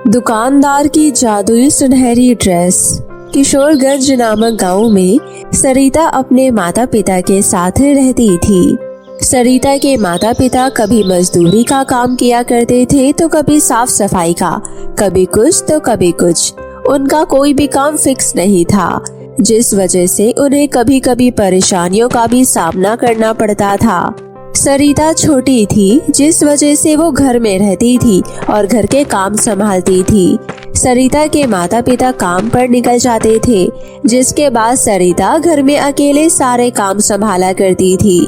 दुकानदार की जादुई सुनहरी ड्रेस। किशोरगंज नामक गांव में सरिता अपने माता पिता के साथ रहती थी। सरिता के माता पिता कभी मजदूरी का काम किया करते थे तो कभी साफ सफाई का, कभी कुछ तो कभी कुछ। उनका कोई भी काम फिक्स नहीं था, जिस वजह से उन्हें कभी कभी परेशानियों का भी सामना करना पड़ता था। सरिता छोटी थी, जिस वजह से वो घर में रहती थी और घर के काम संभालती थी। सरिता के माता पिता काम पर निकल जाते थे, जिसके बाद सरिता घर में अकेले सारे काम संभाला करती थी।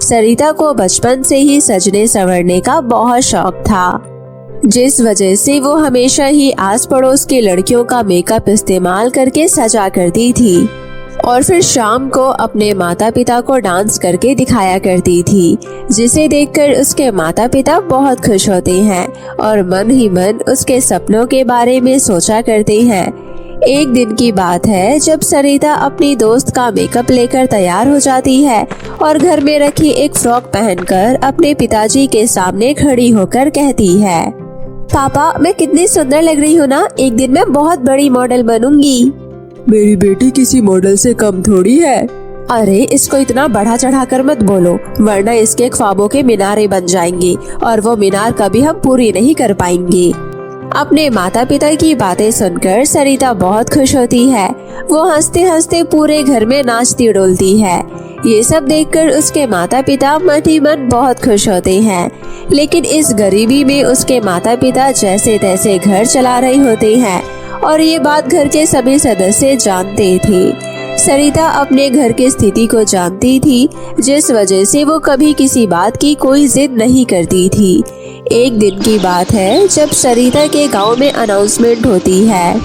सरिता को बचपन से ही सजने संवरने का बहुत शौक था, जिस वजह से वो हमेशा ही आस पड़ोस के लड़कियों का मेकअप इस्तेमाल करके सजा करती थी और फिर शाम को अपने माता पिता को डांस करके दिखाया करती थी, जिसे देखकर उसके माता पिता बहुत खुश होते हैं और मन ही मन उसके सपनों के बारे में सोचा करते हैं। एक दिन की बात है जब सरिता अपनी दोस्त का मेकअप लेकर तैयार हो जाती है और घर में रखी एक फ्रॉक पहनकर अपने पिताजी के सामने खड़ी होकर कहती है, पापा मैं कितनी सुंदर लग रही हूँ ना, एक दिन मैं बहुत बड़ी मॉडल बनूंगी। मेरी बेटी किसी मॉडल से कम थोड़ी है। अरे इसको इतना बढ़ा चढ़ा कर मत बोलो, वरना इसके ख्वाबों के मीनारे बन जाएंगे और वो मीनार कभी हम पूरी नहीं कर पाएंगे। अपने माता पिता की बातें सुनकर सरिता बहुत खुश होती है। वो हंसते हंसते पूरे घर में नाचती डोलती है। ये सब देखकर उसके माता पिता मन ही मन बहुत खुश होते हैं, लेकिन इस गरीबी में उसके माता पिता जैसे तैसे घर चला रहे होते हैं और ये बात घर के सभी सदस्य जानते थे। सरिता अपने घर की स्थिति को जानती थी, जिस वजह से वो कभी किसी बात की कोई जिद नहीं करती थी। एक दिन की बात है जब सरिता के गांव में अनाउंसमेंट होती है,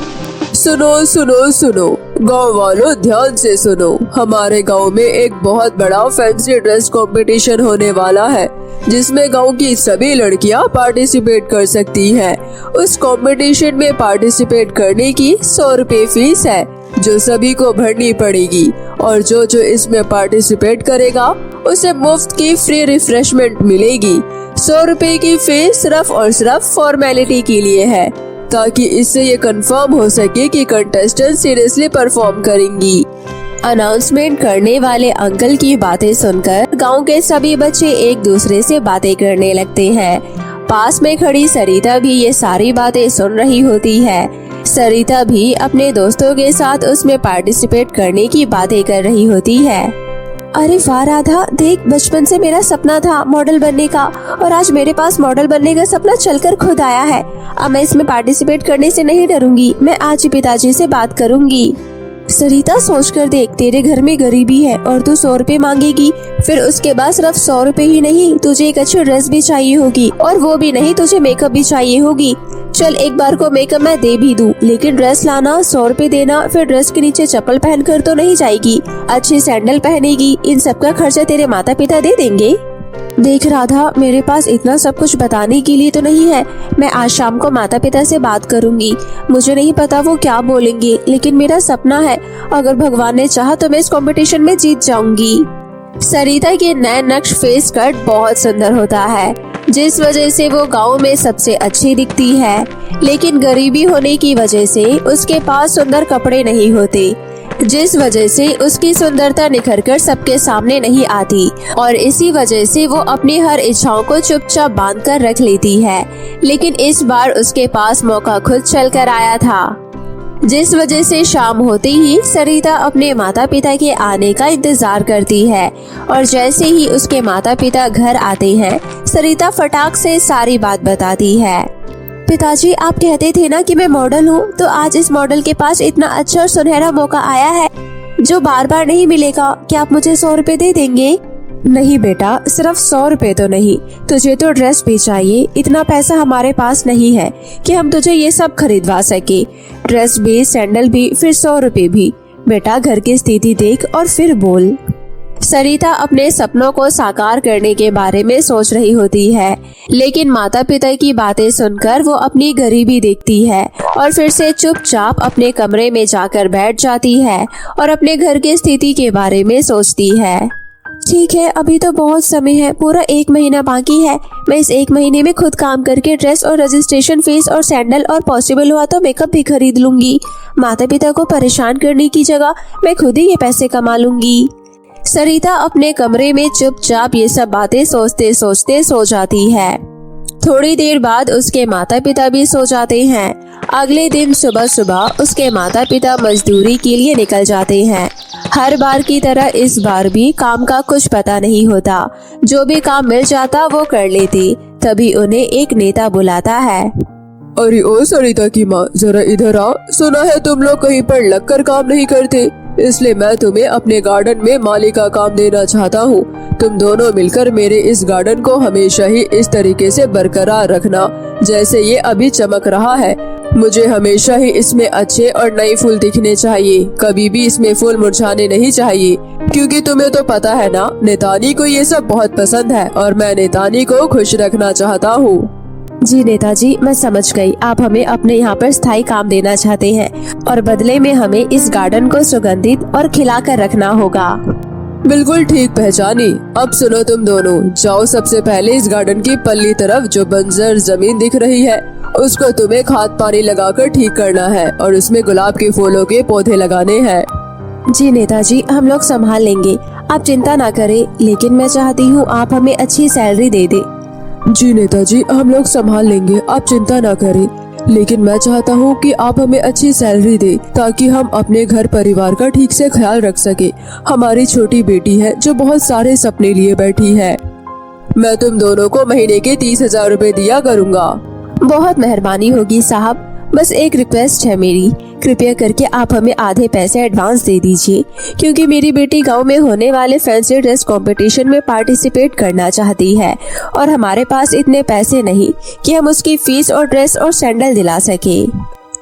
सुनो सुनो सुनो गाँव वालों, ध्यान से सुनो। हमारे गांव में एक बहुत बड़ा फैंसी ड्रेस कंपटीशन होने वाला है, जिसमें गांव की सभी लड़कियां पार्टिसिपेट कर सकती हैं। उस कंपटीशन में पार्टिसिपेट करने की 100 रुपए फीस है, जो सभी को भरनी पड़ेगी और जो जो इसमें पार्टिसिपेट करेगा उसे मुफ्त की फ्री रिफ्रेशमेंट मिलेगी। 100 रुपए की फीस सिर्फ और सिर्फ फॉर्मेलिटी के लिए है, ताकि इससे ये कंफर्म हो सके कि कंटेस्टेंट सीरियसली परफॉर्म करेंगी। अनाउंसमेंट करने वाले अंकल की बातें सुनकर गांव के सभी बच्चे एक दूसरे से बातें करने लगते हैं। पास में खड़ी सरिता भी ये सारी बातें सुन रही होती है। सरिता भी अपने दोस्तों के साथ उसमें पार्टिसिपेट करने की बातें कर रही होती है। अरे वाह राधा, देख बचपन से मेरा सपना था मॉडल बनने का और आज मेरे पास मॉडल बनने का सपना चलकर खुद आया है। अब मैं इसमें पार्टिसिपेट करने से नहीं डरूंगी, मैं आज ही पिताजी से बात करूंगी। सरिता सोचकर देख, तेरे घर में गरीबी है और तू 100 रुपए मांगेगी, फिर उसके बाद सिर्फ 100 रुपए ही नहीं, तुझे एक अच्छी ड्रेस भी चाहिए होगी और वो भी नहीं, तुझे मेकअप भी चाहिए होगी। चल एक बार को मेकअप मैं दे भी दूं, लेकिन ड्रेस लाना, 100 रुपए देना, फिर ड्रेस के नीचे चप्पल पहनकर तो नहीं जाएगी, अच्छी सैंडल पहनेगी, इन सब का खर्चा तेरे माता पिता दे देंगे। देख राधा, मेरे पास इतना सब कुछ बताने के लिए तो नहीं है। मैं आज शाम को माता पिता से बात करूंगी। मुझे नहीं पता वो क्या बोलेंगे, लेकिन मेरा सपना है, अगर भगवान ने चाहा तो मैं इस कंपटीशन में जीत जाऊंगी। सरिता के नए नक्श फेस कट बहुत सुंदर होता है, जिस वजह से वो गांव में सबसे अच्छी दिखती है, लेकिन गरीबी होने की वजह से उसके पास सुंदर कपड़े नहीं होते, जिस वजह से उसकी सुंदरता निखरकर सबके सामने नहीं आती और इसी वजह से वो अपनी हर इच्छाओं को चुपचाप बांध कर रख लेती है। लेकिन इस बार उसके पास मौका खुद चल कर आया था, जिस वजह से शाम होते ही सरिता अपने माता पिता के आने का इंतजार करती है और जैसे ही उसके माता पिता घर आते हैं, सरिता फटाक से सारी बात बताती है। पिताजी, आप कहते थे ना कि मैं मॉडल हूँ, तो आज इस मॉडल के पास इतना अच्छा और सुनहरा मौका आया है जो बार बार नहीं मिलेगा। क्या आप मुझे 100 रुपए दे देंगे? नहीं बेटा, सिर्फ 100 रुपए तो नहीं, तुझे तो ड्रेस भी चाहिए। इतना पैसा हमारे पास नहीं है कि हम तुझे ये सब खरीदवा सके, ड्रेस भी, सैंडल भी, फिर 100 रुपए भी। बेटा घर की स्थिति देख और फिर बोल। सरिता अपने सपनों को साकार करने के बारे में सोच रही होती है, लेकिन माता पिता की बातें सुनकर वो अपनी गरीबी देखती है और फिर से चुपचाप अपने कमरे में जाकर बैठ जाती है और अपने घर की स्थिति के बारे में सोचती है। ठीक है, अभी तो बहुत समय है, पूरा 1 महीना बाकी है। मैं इस 1 महीने में खुद काम करके ड्रेस और रजिस्ट्रेशन फीस और सैंडल और पॉसिबल हुआ तो मेकअप भी खरीद लूंगी। माता पिता को परेशान करने की जगह मैं खुद ही ये पैसे कमा लूंगी। सरिता अपने कमरे में चुपचाप ये सब बातें सोचते सोचते सो जाती है। थोड़ी देर बाद उसके माता पिता भी सो जाते हैं। अगले दिन सुबह सुबह उसके माता पिता मजदूरी के लिए निकल जाते हैं। हर बार की तरह इस बार भी काम का कुछ पता नहीं होता। जो भी काम मिल जाता वो कर लेते। तभी उन्हें एक नेता बुलाता है। अरे ओ सरिता की माँ, जरा इधर आओ। सुना है तुम लोग कहीं पर लगकर काम नहीं करते, इसलिए मैं तुम्हें अपने गार्डन में माली का काम देना चाहता हूँ। तुम दोनों मिलकर मेरे इस गार्डन को हमेशा ही इस तरीके से बरकरार रखना जैसे ये अभी चमक रहा है। मुझे हमेशा ही इसमें अच्छे और नए फूल दिखने चाहिए, कभी भी इसमें फूल मुरझाने नहीं चाहिए, क्योंकि तुम्हें तो पता है ना, नेतानी को ये सब बहुत पसंद है और मैं नेतानी को खुश रखना चाहता हूँ। जी नेताजी, मैं समझ गई। आप हमें अपने यहाँ पर स्थायी काम देना चाहते हैं और बदले में हमें इस गार्डन को सुगंधित और खिला कर रखना होगा। बिल्कुल ठीक पहचानी। अब सुनो तुम दोनों, जाओ सबसे पहले इस गार्डन की पल्ली तरफ जो बंजर जमीन दिख रही है उसको तुम्हें खाद पानी लगाकर ठीक करना है और उसमें गुलाब के फूलों के पौधे लगाने हैं। जी नेताजी, हम लोग संभाल लेंगे, आप चिंता ना करें। लेकिन मैं चाहती हूँ आप हमें अच्छी सैलरी दे दे। जी नेताजी, हम लोग संभाल लेंगे, आप चिंता ना करें। लेकिन मैं चाहता हूँ कि आप हमें अच्छी सैलरी दे ताकि हम अपने घर परिवार का ठीक से ख्याल रख सके। हमारी छोटी बेटी है जो बहुत सारे सपने लिए बैठी है। मैं तुम दोनों को महीने के 30,000 रुपए दिया करूँगा। बहुत मेहरबानी होगी साहब। बस एक रिक्वेस्ट है मेरी, कृपया करके आप हमें आधे पैसे एडवांस दे दीजिए, क्योंकि मेरी बेटी गांव में होने वाले फैंसी ड्रेस कंपटीशन में पार्टिसिपेट करना चाहती है और हमारे पास इतने पैसे नहीं कि हम उसकी फीस और ड्रेस और सैंडल दिला सके।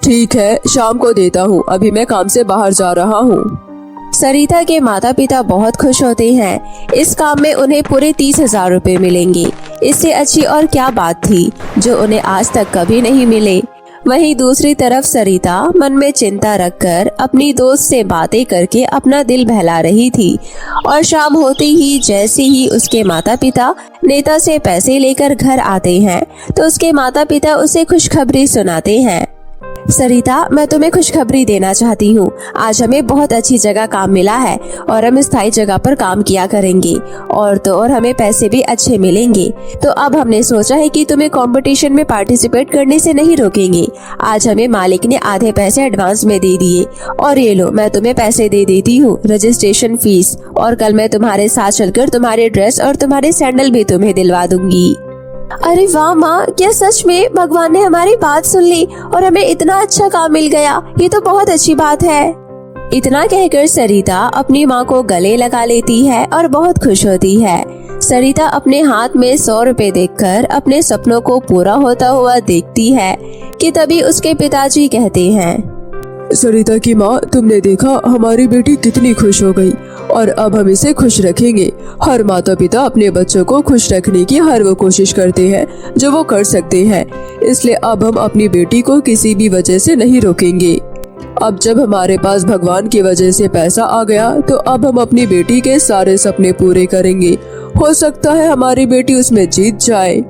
ठीक है, शाम को देता हूँ, अभी मैं काम से बाहर जा रहा हूँ। सरिता के माता पिता बहुत खुश होते हैं। इस काम में उन्हें पूरे 30,000 रुपए मिलेंगे। इससे अच्छी और क्या बात थी जो उन्हें आज तक कभी नहीं मिले। वहीं दूसरी तरफ सरिता मन में चिंता रखकर अपनी दोस्त से बातें करके अपना दिल बहला रही थी और शाम होते ही जैसे ही उसके माता पिता नेता से पैसे लेकर घर आते हैं तो उसके माता पिता उसे खुशखबरी सुनाते हैं। सरिता, मैं तुम्हें खुशखबरी देना चाहती हूँ। आज हमें बहुत अच्छी जगह काम मिला है और हम स्थायी जगह पर काम किया करेंगे और तो और हमें पैसे भी अच्छे मिलेंगे। तो अब हमने सोचा है कि तुम्हें कंपटीशन में पार्टिसिपेट करने से नहीं रोकेंगे। आज हमें मालिक ने आधे पैसे एडवांस में दे दिए और ये लो, मैं तुम्हें पैसे दे देती हूँ रजिस्ट्रेशन फीस, और कल मैं तुम्हारे साथ चलकर तुम्हारे ड्रेस और तुम्हारे सैंडल भी तुम्हें दिलवा दूंगी। अरे वाह माँ, क्या सच में भगवान ने हमारी बात सुन ली और हमें इतना अच्छा काम मिल गया। ये तो बहुत अच्छी बात है। इतना कहकर सरिता अपनी माँ को गले लगा लेती है और बहुत खुश होती है। सरिता अपने हाथ में 100 रुपए देखकर अपने सपनों को पूरा होता हुआ देखती है कि तभी उसके पिताजी कहते हैं, सरिता की माँ, तुमने देखा हमारी बेटी कितनी खुश हो गई और अब हम इसे खुश रखेंगे। हर माता पिता अपने बच्चों को खुश रखने की हर वो कोशिश करते हैं जो वो कर सकते हैं, इसलिए अब हम अपनी बेटी को किसी भी वजह से नहीं रोकेंगे। अब जब हमारे पास भगवान की वजह से पैसा आ गया तो अब हम अपनी बेटी के सारे सपने पूरे करेंगे। हो सकता है हमारी बेटी उसमें जीत जाए।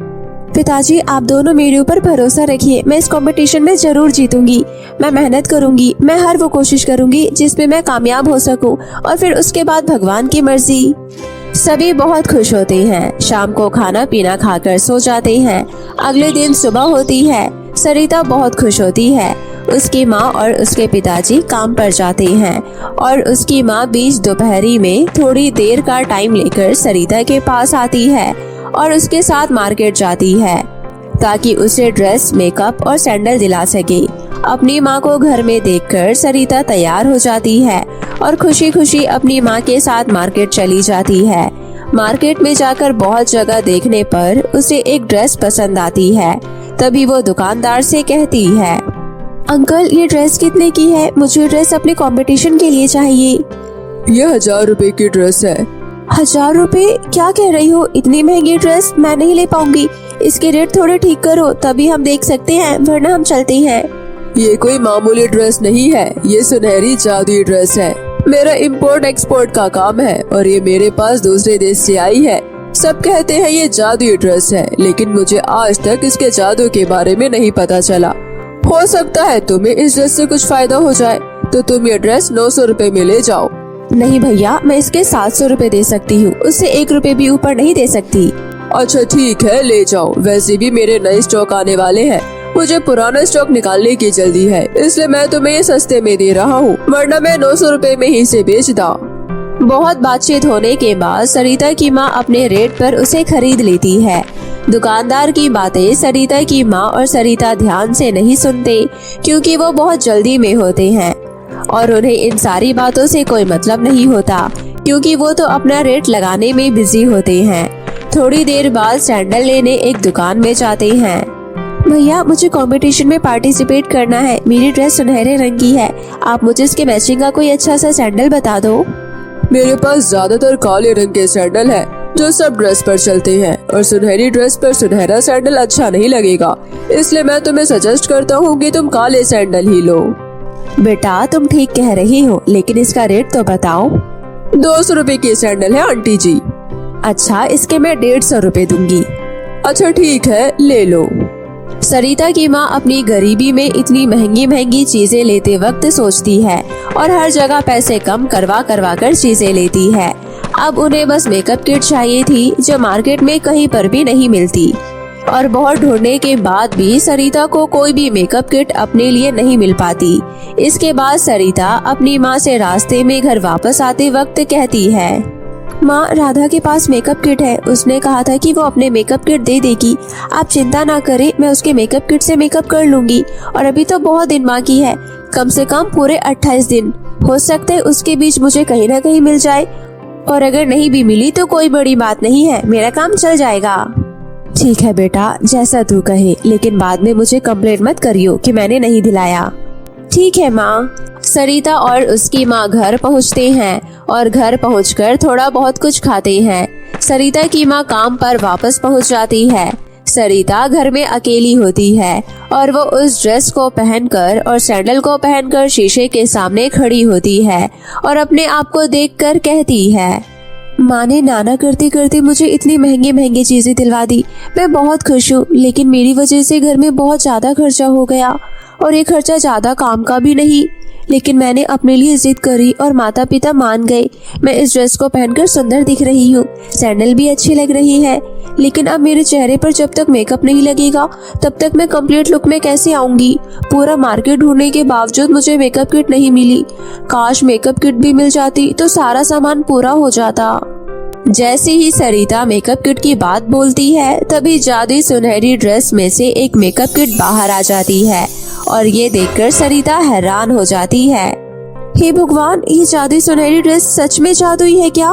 पिताजी, आप दोनों मेरे ऊपर भरोसा रखिए। मैं इस कंपटीशन में जरूर जीतूंगी। मैं मेहनत करूंगी। मैं हर वो कोशिश करूंगी जिसमें मैं कामयाब हो सकूं और फिर उसके बाद भगवान की मर्जी। सभी बहुत खुश होते हैं। शाम को खाना पीना खाकर सो जाते हैं। अगले दिन सुबह होती है। सरिता बहुत खुश होती है। उसकी माँ और उसके पिताजी काम पर जाते हैं और उसकी माँ बीच दोपहरी में थोड़ी देर का टाइम लेकर सरिता के पास आती है और उसके साथ मार्केट जाती है ताकि उसे ड्रेस, मेकअप और सैंडल दिला सके। अपनी माँ को घर में देखकर सरिता तैयार हो जाती है और खुशी खुशी अपनी माँ के साथ मार्केट चली जाती है। मार्केट में जाकर बहुत जगह देखने पर उसे एक ड्रेस पसंद आती है। तभी वो दुकानदार से कहती है, अंकल, ये ड्रेस कितने की है? मुझे ड्रेस अपने कंपटीशन के लिए चाहिए। ये 1000 रुपए की ड्रेस है। 1000 रुपए? क्या कह रही हो? इतनी महंगी ड्रेस मैं नहीं ले पाऊंगी। इसके रेट थोड़े ठीक करो, तभी हम देख सकते हैं, वरना हम चलते हैं। ये कोई मामूली ड्रेस नहीं है, ये सुनहरी जादुई ड्रेस है। मेरा इम्पोर्ट एक्सपोर्ट का काम है और ये मेरे पास दूसरे देश से आई है। सब कहते हैं ये जादुई ड्रेस है, लेकिन मुझे आज तक इसके जादू के बारे में नहीं पता चला। हो सकता है तुम्हें इस ड्रेस से कुछ फायदा हो जाए, तो तुम ये ड्रेस 900 रुपए में ले जाओ। नहीं भैया, मैं इसके 700 रुपए दे सकती हूँ, उससे 1 रुपए भी ऊपर नहीं दे सकती। अच्छा ठीक है, ले जाओ। वैसे भी मेरे नए स्टॉक आने वाले हैं, मुझे पुराना स्टॉक निकालने की जल्दी है, इसलिए मैं तुम्हें ये सस्ते में दे रहा हूँ, वरना मैं 900 रुपए में ही इसे बेचता। बहुत बातचीत होने के बाद सरिता की माँ अपने रेट पर उसे खरीद लेती है। दुकानदार की बातें सरिता की माँ और सरिता ध्यान से नहीं सुनते, क्योंकि वो बहुत जल्दी में होते हैं और उन्हें इन सारी बातों से कोई मतलब नहीं होता, क्योंकि वो तो अपना रेट लगाने में बिजी होते हैं। थोड़ी देर बाद सैंडल लेने एक दुकान में जाते हैं। भैया, मुझे कंपटीशन में पार्टिसिपेट करना है, मेरी ड्रेस सुनहरे रंग की है, आप मुझे इसके मैचिंग का कोई अच्छा सा सैंडल बता दो। मेरे पास ज्यादातर काले रंग के सैंडल है जो सब ड्रेस पर चलते हैं, और सुनहरी ड्रेस पर सुनहरा सैंडल अच्छा नहीं लगेगा, इसलिए मैं तुम्हें सजेस्ट करता हूँ कि तुम काले सैंडल ही लो। बेटा, तुम ठीक कह रही हो, लेकिन इसका रेट तो बताओ। 200 रुपए की सैंडल है आंटी जी। अच्छा, इसके मैं 150 रुपए दूंगी। अच्छा ठीक है, ले लो। सरिता की माँ अपनी गरीबी में इतनी महंगी महंगी चीजें लेते वक्त सोचती है और हर जगह पैसे कम करवा करवा कर चीजें लेती है। अब उन्हें बस मेकअप किट चाहिए थी, जो मार्केट में कहीं पर भी नहीं मिलती, और बहुत ढूंढने के बाद भी सरिता को कोई भी मेकअप किट अपने लिए नहीं मिल पाती। इसके बाद सरिता अपनी माँ से रास्ते में घर वापस आते वक्त कहती है, माँ, राधा के पास मेकअप किट है, उसने कहा था कि वो अपने मेकअप किट दे देगी। आप चिंता ना करें, मैं उसके मेकअप किट से मेकअप कर लूंगी, और अभी तो बहुत दिन बाकी है, कम से कम पूरे 28 दिन। हो सकता है उसके बीच मुझे कहीं ना कहीं मिल जाए, और अगर नहीं भी मिली तो कोई बड़ी बात नहीं है, मेरा काम चल जाएगा। ठीक है बेटा, जैसा तू कहे, लेकिन बाद में मुझे कंप्लेंट मत करियो कि मैंने नहीं दिलाया। ठीक है माँ। सरिता और उसकी माँ घर पहुँचते हैं और घर पहुँचकर थोड़ा बहुत कुछ खाते हैं। सरिता की माँ काम पर वापस पहुँच जाती है। सरिता घर में अकेली होती है और वो उस ड्रेस को पहनकर और सैंडल को पहनकर शीशे के सामने खड़ी होती है और अपने आप को देखकर कहती है, माँ ने नाना करते करते मुझे इतनी महंगी महंगी चीजें दिलवा दी। मैं बहुत खुश हूँ, लेकिन मेरी वजह से घर में बहुत ज्यादा खर्चा हो गया, और ये खर्चा ज्यादा काम का भी नहीं। लेकिन मैंने अपने लिए जिद करी और माता पिता मान गए। मैं इस ड्रेस को पहनकर सुंदर दिख रही हूँ, सैंडल भी अच्छी लग रही है, लेकिन अब मेरे चेहरे पर जब तक मेकअप नहीं लगेगा तब तक मैं कंप्लीट लुक में कैसे आऊंगी। पूरा मार्केट ढूंढने के बावजूद मुझे मेकअप किट नहीं मिली। काश मेकअप किट भी मिल जाती तो सारा सामान पूरा हो जाता। जैसे ही सरिता मेकअप किट की बात बोलती है, तभी जादुई सुनहरी ड्रेस में से एक मेकअप किट बाहर आ जाती है और ये देखकर सरिता हैरान हो जाती है। हे भगवान, ये जादुई सुनहरी ड्रेस सच में जादुई है क्या?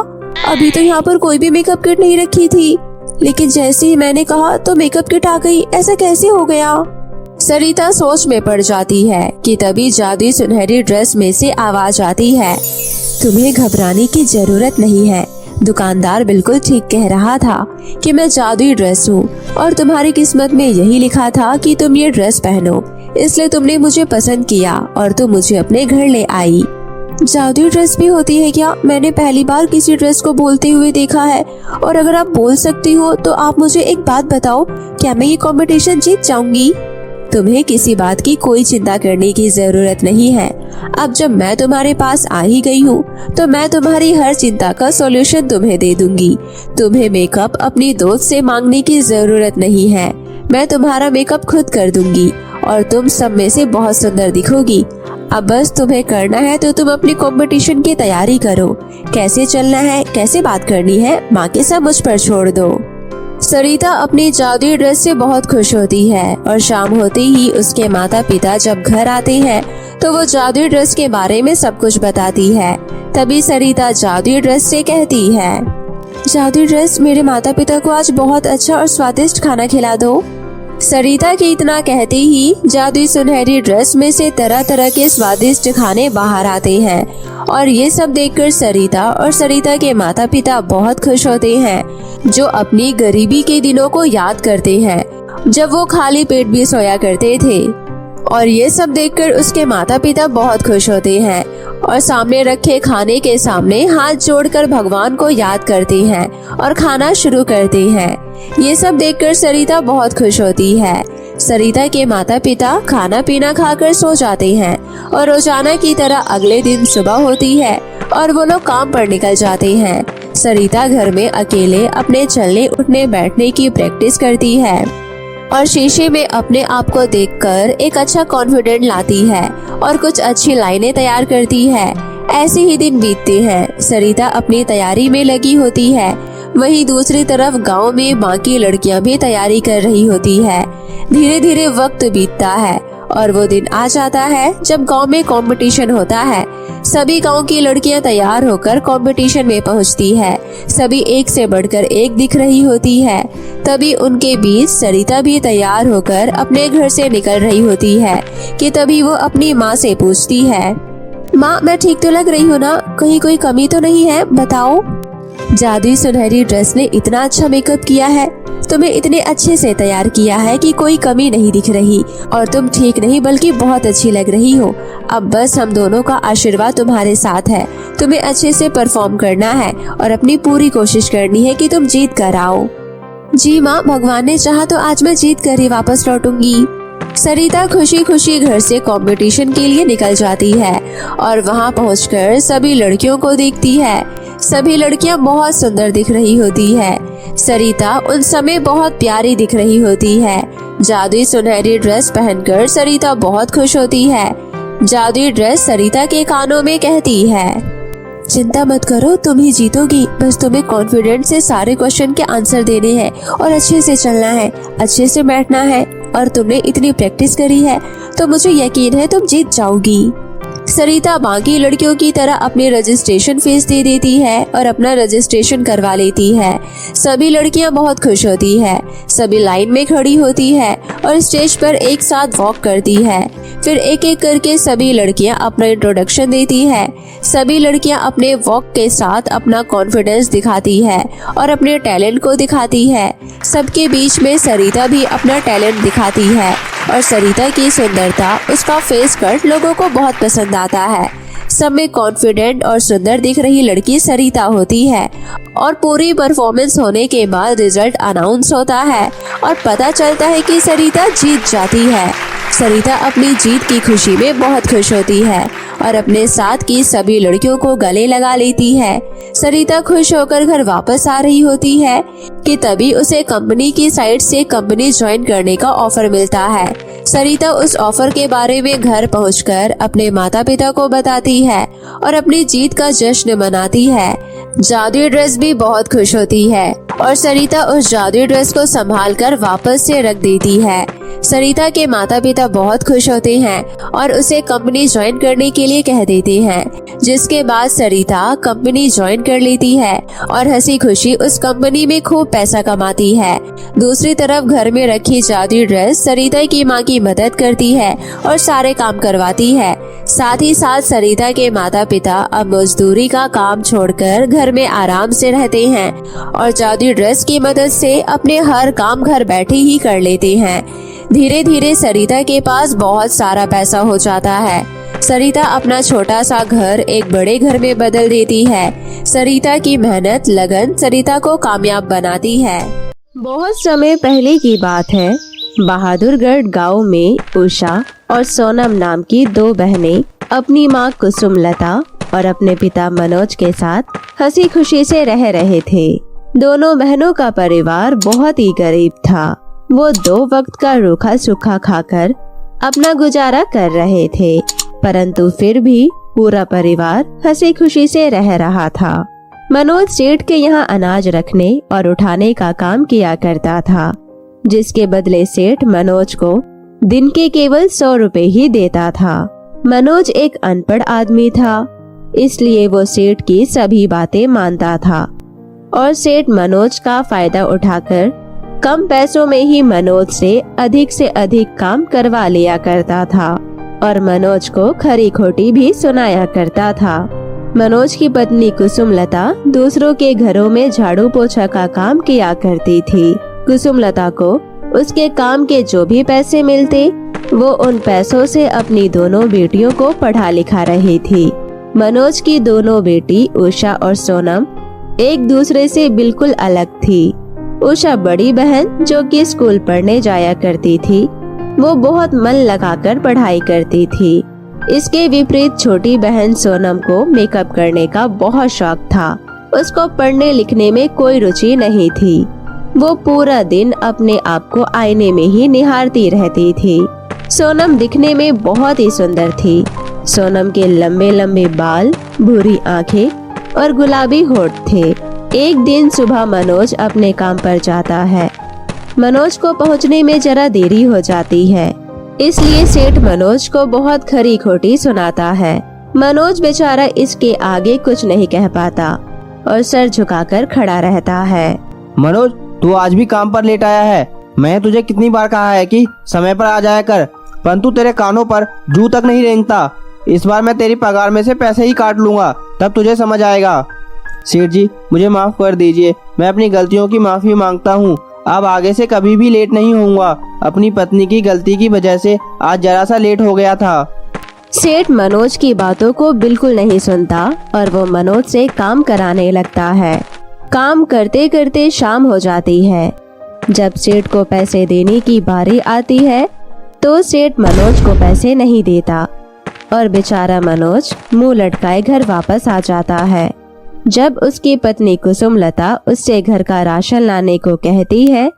अभी तो यहाँ पर कोई भी मेकअप किट नहीं रखी थी, लेकिन जैसे ही मैंने कहा तो मेकअप किट आ गई। ऐसा कैसे हो गया? सरिता सोच में पड़ जाती है कि तभी जादुई सुनहरी ड्रेस में से आवाज आती है, तुम्हें घबराने की जरूरत नहीं है। दुकानदार बिल्कुल ठीक कह रहा था कि मैं जादुई ड्रेस हूँ और तुम्हारी किस्मत में यही लिखा था कि तुम ये ड्रेस पहनो, इसलिए तुमने मुझे पसंद किया और तुम मुझे अपने घर ले आई। जादुई ड्रेस भी होती है क्या? मैंने पहली बार किसी ड्रेस को बोलते हुए देखा है, और अगर आप बोल सकती हो तो आप मुझे एक बात बताओ, क्या मैं ये कंपटीशन जीत जाऊंगी? तुम्हें किसी बात की कोई चिंता करने की जरूरत नहीं है। अब जब मैं तुम्हारे पास आ ही गई हूँ तो मैं तुम्हारी हर चिंता का सॉल्यूशन तुम्हें दे दूंगी। तुम्हें मेकअप अपनी दोस्त से मांगने की जरूरत नहीं है, मैं तुम्हारा मेकअप खुद कर दूंगी और तुम सब में से बहुत सुंदर दिखोगी। अब बस तुम्हें करना है तो तुम अपनी कंपटीशन की तैयारी करो। कैसे चलना है, कैसे बात करनी है, बाकी सब मुझ पर छोड़ दो। सरिता अपनी जादुई ड्रेस से बहुत खुश होती है और शाम होते ही उसके माता पिता जब घर आते हैं तो वो जादुई ड्रेस के बारे में सब कुछ बताती है। तभी सरिता जादुई ड्रेस से कहती है, जादुई ड्रेस, मेरे माता पिता को आज बहुत अच्छा और स्वादिष्ट खाना खिला दो। सरिता के इतना कहते ही जादुई सुनहरी ड्रेस में से तरह तरह के स्वादिष्ट खाने बाहर आते हैं और ये सब देखकर सरिता और सरिता के माता पिता बहुत खुश होते हैं, जो अपनी गरीबी के दिनों को याद करते हैं जब वो खाली पेट भी सोया करते थे। और ये सब देखकर उसके माता पिता बहुत खुश होते हैं और सामने रखे खाने के सामने हाथ जोड़कर भगवान को याद करती हैं और खाना शुरू करती हैं। ये सब देखकर सरिता बहुत खुश होती है। सरिता के माता पिता खाना पीना खाकर सो जाते हैं और रोजाना की तरह अगले दिन सुबह होती है और वो लोग काम पर निकल जाते हैं। सरिता घर में अकेले अपने चलने उठने बैठने की प्रैक्टिस करती है और शीशे में अपने आप को देखकर एक अच्छा कॉन्फिडेंट लाती है और कुछ अच्छी लाइनें तैयार करती है। ऐसे ही दिन बीतते हैं। सरिता अपनी तैयारी में लगी होती है। वहीं दूसरी तरफ गांव में बाकी लड़कियां भी तैयारी कर रही होती है। धीरे धीरे वक्त बीतता है और वो दिन आ जाता है जब गांव में कंपटीशन होता है। सभी गांव की लड़कियां तैयार होकर कंपटीशन में पहुंचती है। सभी एक से बढ़कर एक दिख रही होती है। तभी उनके बीच सरिता भी तैयार होकर अपने घर से निकल रही होती है कि तभी वो अपनी माँ से पूछती है, माँ मैं ठीक तो लग रही हूँ ना? कहीं कोई कमी तो नहीं है? बताओ। जादुई सुनहरी ड्रेस ने इतना अच्छा मेकअप किया है, तुम्हें इतने अच्छे से तैयार किया है कि कोई कमी नहीं दिख रही और तुम ठीक नहीं बल्कि बहुत अच्छी लग रही हो। अब बस हम दोनों का आशीर्वाद तुम्हारे साथ है। तुम्हें अच्छे से परफॉर्म करना है और अपनी पूरी कोशिश करनी है कि तुम जीत कर आओ। जी माँ, भगवान ने चाहा तो आज मैं जीत कर ही वापस लौटूंगी। सरिता खुशी खुशी घर से कंपटीशन के लिए निकल जाती है और वहाँ पहुंचकर सभी लड़कियों को देखती है। सभी लड़कियां बहुत सुंदर दिख रही होती है। सरिता उन समय बहुत प्यारी दिख रही होती है। जादुई सुनहरी ड्रेस पहनकर सरिता बहुत खुश होती है। जादुई ड्रेस सरिता के कानों में कहती है, चिंता मत करो, तुम ही जीतोगी। बस तुम्हें कॉन्फिडेंट से सारे क्वेश्चन के आंसर देने हैं और अच्छे से चलना है, अच्छे से बैठना है और तुमने इतनी प्रैक्टिस करी है तो मुझे यकीन है तुम जीत जाओगी। सरिता बाकी लड़कियों की तरह अपनी रजिस्ट्रेशन फीस दे देती है और अपना रजिस्ट्रेशन करवा लेती है। सभी लड़कियां बहुत खुश होती है। सभी लाइन में खड़ी होती है और स्टेज पर एक साथ वॉक करती है। फिर एक एक करके सभी लड़कियां अपना इंट्रोडक्शन देती है। सभी लड़कियां अपने वॉक के साथ अपना कॉन्फिडेंस दिखाती है और अपने टैलेंट को दिखाती है। सबके बीच में सरिता भी अपना टैलेंट दिखाती है और सरिता की सुंदरता, उसका फेस कट लोगों को बहुत पसंद आता है। सब में कॉन्फिडेंट और सुंदर दिख रही लड़की सरिता होती है और पूरी परफॉर्मेंस होने के बाद रिजल्ट अनाउंस होता है और पता चलता है कि सरिता जीत जाती है। सरिता अपनी जीत की खुशी में बहुत खुश होती है और अपने साथ की सभी लड़कियों को गले लगा लेती है। सरिता खुश होकर घर वापस आ रही होती है कि तभी उसे कंपनी की साइड से कंपनी ज्वाइन करने का ऑफर मिलता है। सरिता उस ऑफर के बारे में घर पहुंचकर अपने माता पिता को बताती है और अपनी जीत का जश्न मनाती है। जादुई ड्रेस भी बहुत खुश होती है और सरिता उस जादुई ड्रेस को संभाल कर वापस से रख देती है। सरिता के माता पिता बहुत खुश होते हैं और उसे कंपनी ज्वाइन करने के लिए कह देते हैं, जिसके बाद सरिता कंपनी ज्वाइन कर लेती है और हंसी खुशी उस कंपनी में खूब पैसा कमाती है। दूसरी तरफ घर में रखी जादुई ड्रेस सरिता की माँ की मदद करती है और सारे काम करवाती है। साथ ही साथ सरिता के माता पिता अब मजदूरी का काम छोड़कर घर में आराम से रहते हैं और जादुई ड्रेस की मदद से अपने हर काम घर बैठे ही कर लेते हैं। धीरे धीरे सरिता के पास बहुत सारा पैसा हो जाता है। सरिता अपना छोटा सा घर एक बड़े घर में बदल देती है। सरिता की मेहनत लगन सरिता को कामयाब बनाती है। बहुत समय पहले की बात है। बहादुरगढ़ गांव में उषा और सोनम नाम की दो बहनें अपनी माँ कुसुमलता और अपने पिता मनोज के साथ हंसी खुशी से रह रहे थे। दोनों बहनों का परिवार बहुत ही गरीब था। वो 2 वक्त का रूखा सूखा खाकर अपना गुजारा कर रहे थे, परंतु फिर भी पूरा परिवार हंसी खुशी से रह रहा था। मनोज सेठ के यहाँ अनाज रखने और उठाने का काम किया करता था, जिसके बदले सेठ मनोज को दिन के केवल 100 रुपए ही देता था। मनोज एक अनपढ़ आदमी था, इसलिए वो सेठ की सभी बातें मानता था और सेठ मनोज का फायदा उठाकर कम पैसों में ही मनोज से अधिक काम करवा लिया करता था और मनोज को खरी खोटी भी सुनाया करता था। मनोज की पत्नी कुसुमलता दूसरों के घरों में झाड़ू पोछा का काम किया करती थी। कुसुमलता को उसके काम के जो भी पैसे मिलते, वो उन पैसों से अपनी दोनों बेटियों को पढ़ा लिखा रही थी। मनोज की दोनों बेटी उषा और सोनम एक दूसरे से बिल्कुल अलग थी। उषा बड़ी बहन जो कि स्कूल पढ़ने जाया करती थी, वो बहुत मन लगाकर पढ़ाई करती थी। इसके विपरीत छोटी बहन सोनम को मेकअप करने का बहुत शौक था। उसको पढ़ने लिखने में कोई रुचि नहीं थी। वो पूरा दिन अपने आप को आईने में ही निहारती रहती थी। सोनम दिखने में बहुत ही सुंदर थी। सोनम के लंबे लंबे बाल, भूरी आंखें और गुलाबी होठ थे। एक दिन सुबह मनोज अपने काम पर जाता है। मनोज को पहुंचने में जरा देरी हो जाती है, इसलिए सेठ मनोज को बहुत खरी खोटी सुनाता है। मनोज बेचारा इसके आगे कुछ नहीं कह पाता और सर झुकाकर खड़ा रहता है। मनोज, तू आज भी काम पर लेट आया है। मैं तुझे कितनी बार कहा है कि समय पर आ जाया कर, परंतु तेरे कानों पर जू तक नहीं रेंगता। इस बार मैं तेरी पगार में से पैसे ही काट लूंगा, तब तुझे समझ आएगा। सेठ जी, मुझे माफ कर दीजिए। मैं अपनी गलतियों की माफी मांगता हूँ। अब आगे से कभी भी लेट नहीं होऊंगा। अपनी पत्नी की गलती की वजह से आज जरा सा लेट हो गया था। सेठ मनोज की बातों को बिल्कुल नहीं सुनता और वो मनोज से काम कराने लगता है। काम करते करते शाम हो जाती है। जब सेठ को पैसे देने की बारी आती है तो सेठ मनोज को पैसे नहीं देता और बेचारा मनोज मुंह लटकाए घर वापस आ जाता है। जब उसकी पत्नी कुसुमलता उससे घर का राशन लाने को कहती है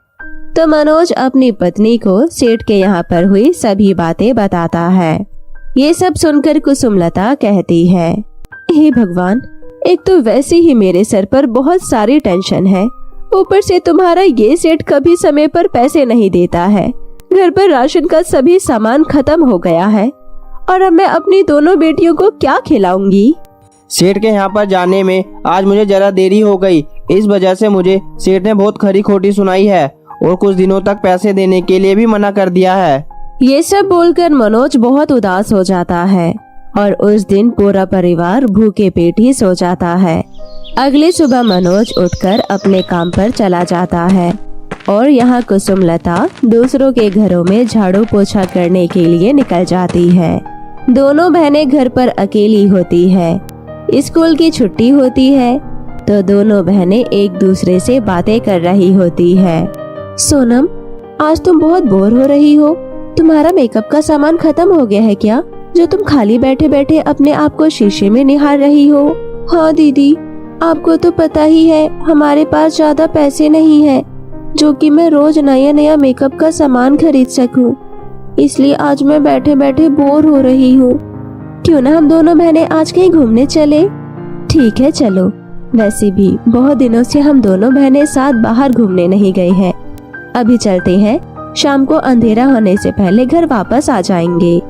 तो मनोज अपनी पत्नी को सेठ के यहाँ पर हुई सभी बातें बताता है। ये सब सुनकर कुसुमलता कहती है, हे भगवान, एक तो वैसे ही मेरे सर पर बहुत सारी टेंशन है, ऊपर से तुम्हारा ये सेठ कभी समय पर पैसे नहीं देता है। घर पर राशन का सभी सामान खत्म हो गया है और अब मैं अपनी दोनों बेटियों को क्या खिलाऊंगी। सेठ के यहाँ पर जाने में आज मुझे जरा देरी हो गई। इस वजह से मुझे सेठ ने बहुत खरी खोटी सुनाई है और कुछ दिनों तक पैसे देने के लिए भी मना कर दिया है। ये सब बोलकर मनोज बहुत उदास हो जाता है और उस दिन पूरा परिवार भूखे पेट ही सो जाता है। अगली सुबह मनोज उठकर अपने काम पर चला जाता है और यहाँ कुसुमलता दूसरों के घरों में झाड़ू पोछा करने के लिए निकल जाती है। दोनों बहनें घर पर अकेली होती है। स्कूल की छुट्टी होती है तो दोनों बहनें एक दूसरे से बातें कर रही होती है। सोनम, आज तुम बहुत बोर हो रही हो। तुम्हारा मेकअप का सामान खत्म हो गया है क्या, जो तुम खाली बैठे बैठे अपने आप को शीशे में निहार रही हो? हाँ दीदी, आपको तो पता ही है हमारे पास ज्यादा पैसे नहीं है जो कि मैं रोज नया नया मेकअप का सामान खरीद सकूं। इसलिए आज मैं बैठे बैठे बोर हो रही हूँ। क्यों ना हम दोनों बहनें आज कहीं घूमने चले? ठीक है, चलो। वैसे भी बहुत दिनों से हम दोनों बहनें साथ बाहर घूमने नहीं गए हैं। अभी चलते हैं, शाम को अंधेरा होने से पहले घर वापस आ जाएंगे।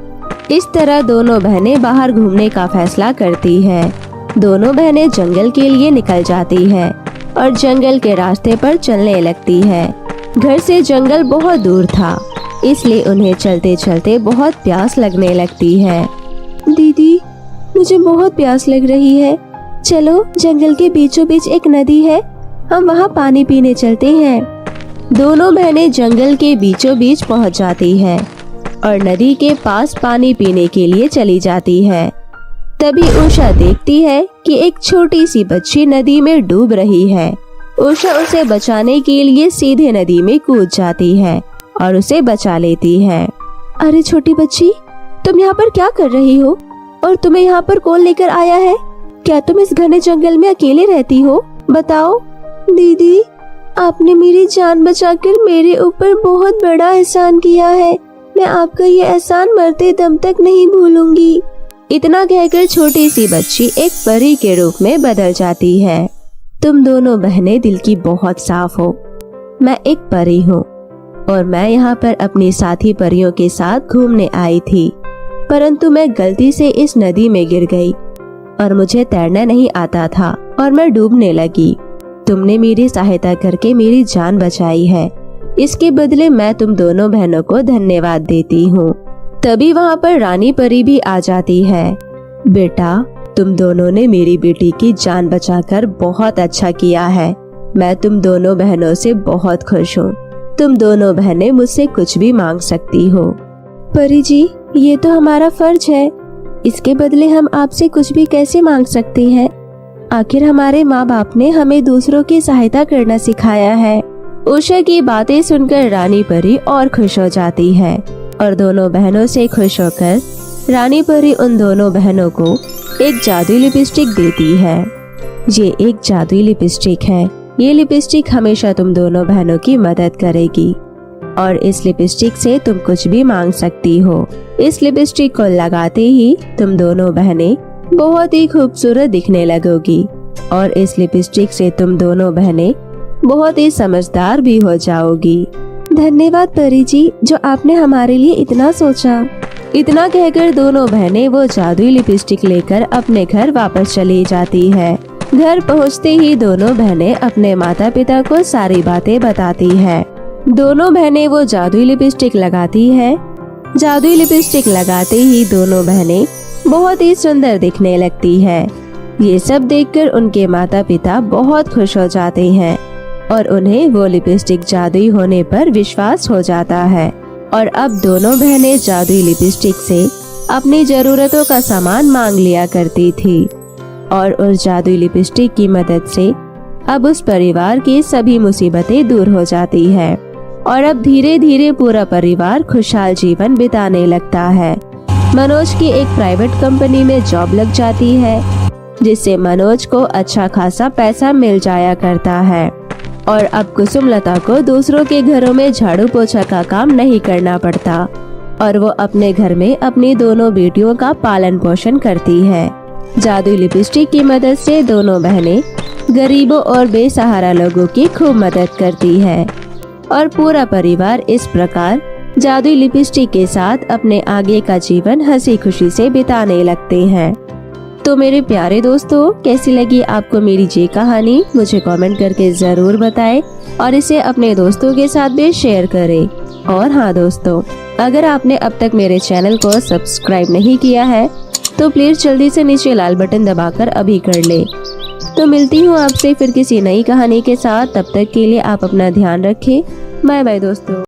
इस तरह दोनों बहनें बाहर घूमने का फैसला करती है। दोनों बहनें जंगल के लिए निकल जाती है और जंगल के रास्ते पर चलने लगती है। घर से जंगल बहुत दूर था, इसलिए उन्हें चलते चलते बहुत प्यास लगने लगती है। दीदी, मुझे बहुत प्यास लग रही है। चलो, जंगल के बीचों बीच एक नदी है, हम वहाँ पानी पीने चलते हैं। दोनों बहनें जंगल के बीचों बीच पहुँच जाती है और नदी के पास पानी पीने के लिए चली जाती है। तभी उषा देखती है कि एक छोटी सी बच्ची नदी में डूब रही है। उषा उसे बचाने के लिए सीधे नदी में कूद जाती है और उसे बचा लेती है। अरे छोटी बच्ची, तुम यहाँ पर क्या कर रही हो और तुम्हें यहाँ पर कौन लेकर आया है? क्या तुम इस घने जंगल में अकेले रहती हो? बताओ। दीदी, आपने मेरी जान बचाकर मेरे ऊपर बहुत बड़ा एहसान किया है। मैं आपका ये एहसान मरते दम तक नहीं भूलूंगी। इतना कहकर छोटी सी बच्ची एक परी के रूप में बदल जाती है। तुम दोनों बहनें दिल की बहुत साफ हो। मैं एक परी हूँ और मैं यहाँ पर अपनी साथी परियों के साथ घूमने आई थी, परंतु मैं गलती से इस नदी में गिर गई और मुझे तैरना नहीं आता था और मैं डूबने लगी। तुमने मेरी सहायता करके मेरी जान बचाई है। इसके बदले मैं तुम दोनों बहनों को धन्यवाद देती हूँ। तभी वहाँ पर रानी परी भी आ जाती है। बेटा, तुम दोनों ने मेरी बेटी की जान बचाकर बहुत अच्छा किया है। मैं तुम दोनों बहनों से बहुत खुश हूँ। तुम दोनों बहनें मुझसे कुछ भी मांग सकती हो। परी जी, ये तो हमारा फर्ज है, इसके बदले हम आपसे कुछ भी कैसे मांग सकते हैं? आखिर हमारे माँ बाप ने हमें दूसरों की सहायता करना सिखाया है। उषा की बातें सुनकर रानी परी और खुश हो जाती है और दोनों बहनों से खुश होकर रानी परी उन दोनों बहनों को एक जादुई लिपस्टिक देती है। ये एक जादुई लिपस्टिक है। ये लिपस्टिक हमेशा तुम दोनों बहनों की मदद करेगी और इस लिपस्टिक से तुम कुछ भी मांग सकती हो। इस लिपस्टिक को लगाते ही तुम दोनों बहनें बहुत ही खूबसूरत दिखने लगोगी और इस लिपस्टिक से तुम दोनों बहनें बहुत ही समझदार भी हो जाओगी। धन्यवाद परी जी, जो आपने हमारे लिए इतना सोचा। इतना कहकर दोनों बहनें वो जादुई लिपस्टिक लेकर अपने घर वापस चली जाती है। घर पहुंचते ही दोनों बहनें अपने माता पिता को सारी बातें बताती है। दोनों बहनें वो जादुई लिपस्टिक लगाती है। जादुई लिपस्टिक लगाते ही दोनों बहनें बहुत ही सुंदर दिखने लगती है। ये सब देखकर उनके माता पिता बहुत खुश हो जाते हैं और उन्हें वो लिपस्टिक जादुई होने पर विश्वास हो जाता है और अब दोनों बहनें जादुई लिपस्टिक से अपनी जरूरतों का सामान मांग लिया करती थी और उस जादुई लिपस्टिक की मदद से अब उस परिवार की सभी मुसीबतें दूर हो जाती है और अब धीरे धीरे पूरा परिवार खुशहाल जीवन बिताने लगता है। मनोज की एक प्राइवेट कंपनी में जॉब लग जाती है, जिससे मनोज को अच्छा खासा पैसा मिल जाया करता है और अब कुसुमलता को दूसरों के घरों में झाड़ू पोछा का काम नहीं करना पड़ता और वो अपने घर में अपनी दोनों बेटियों का पालन पोषण करती है। जादुई लिपस्टिक की मदद से दोनों बहनें गरीबों और बेसहारा लोगों की खूब मदद करती है और पूरा परिवार इस प्रकार जादुई लिपस्टिक के साथ अपने आगे का जीवन हंसी खुशी से बिताने लगते हैं। तो मेरे प्यारे दोस्तों, कैसी लगी आपको मेरी ये कहानी? मुझे कमेंट करके जरूर बताएं और इसे अपने दोस्तों के साथ भी शेयर करें। और हाँ दोस्तों, अगर आपने अब तक मेरे चैनल को सब्सक्राइब नहीं किया है तो प्लीज जल्दी से नीचे लाल बटन दबाकर अभी कर ले। तो मिलती हूँ आपसे फिर किसी नई कहानी के साथ। तब तक के लिए आप अपना ध्यान रखें। बाय बाय दोस्तों।